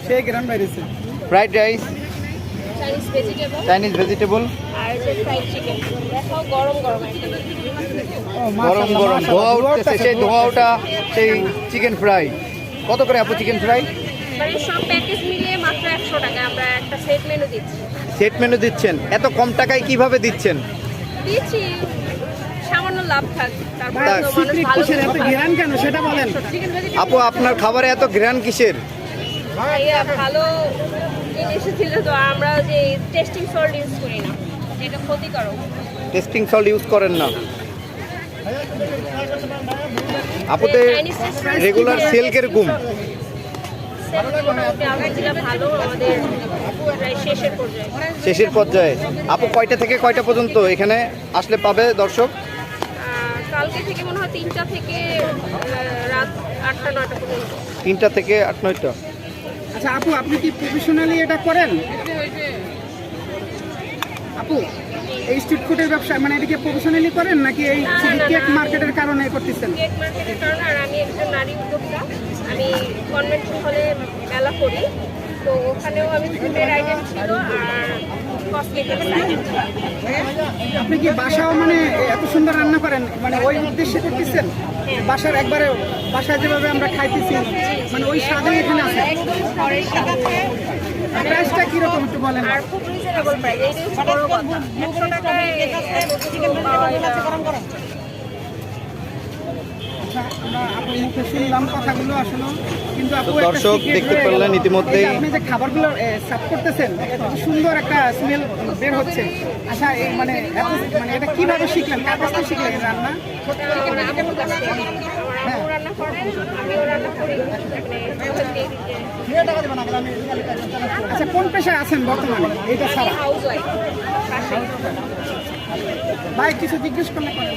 সেই গ্রাম বাইরেছে। Fried rice, Chinese vegetable, আর যে fried chicken দেখাও গরম গরম একদম। গরম গরম ধোয়া উঠতেছে, সেই ধোয়াটা সেই চিকেন ফ্রাই। কত করে আপু চিকেন ফ্রাই? মানে সব প্যাকেজ মিলিয়ে মাত্র 100 টাকা। আমরা একটা সেট মেনু দিচ্ছি। সেট মেনু দিচ্ছেন, এত কম টাকায় কিভাবে দিচ্ছেন? দিচ্ছি সামান্য লাভ থাক, তারপর তা তো মানুষ ভালো এত ঘেরান কেন সেটা বলেন। আপু আপনার খাবারে এত ঘ্রাণ কিসের? ভাইয়া ভালো জিনিস ছিল তো, আমরা যে টেস্টিং সল্ট ইউজ করি না, যেটা ক্ষতিকারক। টেস্টিং সল্ট ইউজ করেন না আপুতে? রেগুলার সেল কিরকম? আলহামদুলিল্লাহ ভালো, আমাদের প্রায় শেষের পর্যায়ে। শেষের পর্যায়ে। আপু কয়টা থেকে কয়টা পর্যন্ত এখানে আসলে পাবে দর্শক? কালকে থেকে মনে হয় 3টা থেকে রাত 8টা-9টা পর্যন্ত। 3টা থেকে 8-9টা। আচ্ছা আপু, আপনি কি প্রফেশনালি এটা করেন? আপু এই স্ট্রিট ফুডের ব্যবসা মানে এটা কি প্রফেশনালি করেন নাকি এই কেক মার্কেটের কারণে করতেছেন? কেক মার্কেটের কারণে। আর আমি একজন নারী উদ্যোক্তা, আমি কনভেনশন হলে মেলা করি, তো ওখানেও আমি ফুডের আইটেম ছিল আর কসমেটিক্স আইটেম ছিল। আপনি কি বাসাও মানে এত সুন্দর রান্না করেন, মানে ওই উদ্দেশ্যে করতেছেন? বাসার একবারে বাসায় যেভাবে আমরা খাইতেছি মানে ওই স্বাদে এখানে আছে? একদম ঘরের স্বাদ। প্রাইসটা কিরকম একটু বলেন। আর খুব রিজনেবল প্রাইস, এইটাই হচ্ছে বড় কথা। 100 টাকায় চিকেন পাওয়া যায়। আমরা আপনার মুখে শুনলাম কথাগুলো আসলে, কিন্তু আপু তো একটা দর্শক secret দেখতে রয়ে পারলেন গেল। ইতিমধ্যেই। এই যে আপনি যে খাবারগুলো সার্ভ করতেছেন, এত সুন্দর একটা স্মেল বের হচ্ছে। আচ্ছা এই মানে এত মানে এটা কিভাবে শিখলেন, কার কাছ থেকে শিখলেন এই রান্না? আমার আম্মুর কাছ থেকে। আমার আম্মু রান্না করেন, আমিও রান্না করি, আচ্ছা কোন পেশায় আছেন বর্তমানে এইটা ছাড়া? House wife. ভাই কিছু জিজ্ঞেস করলে করেন।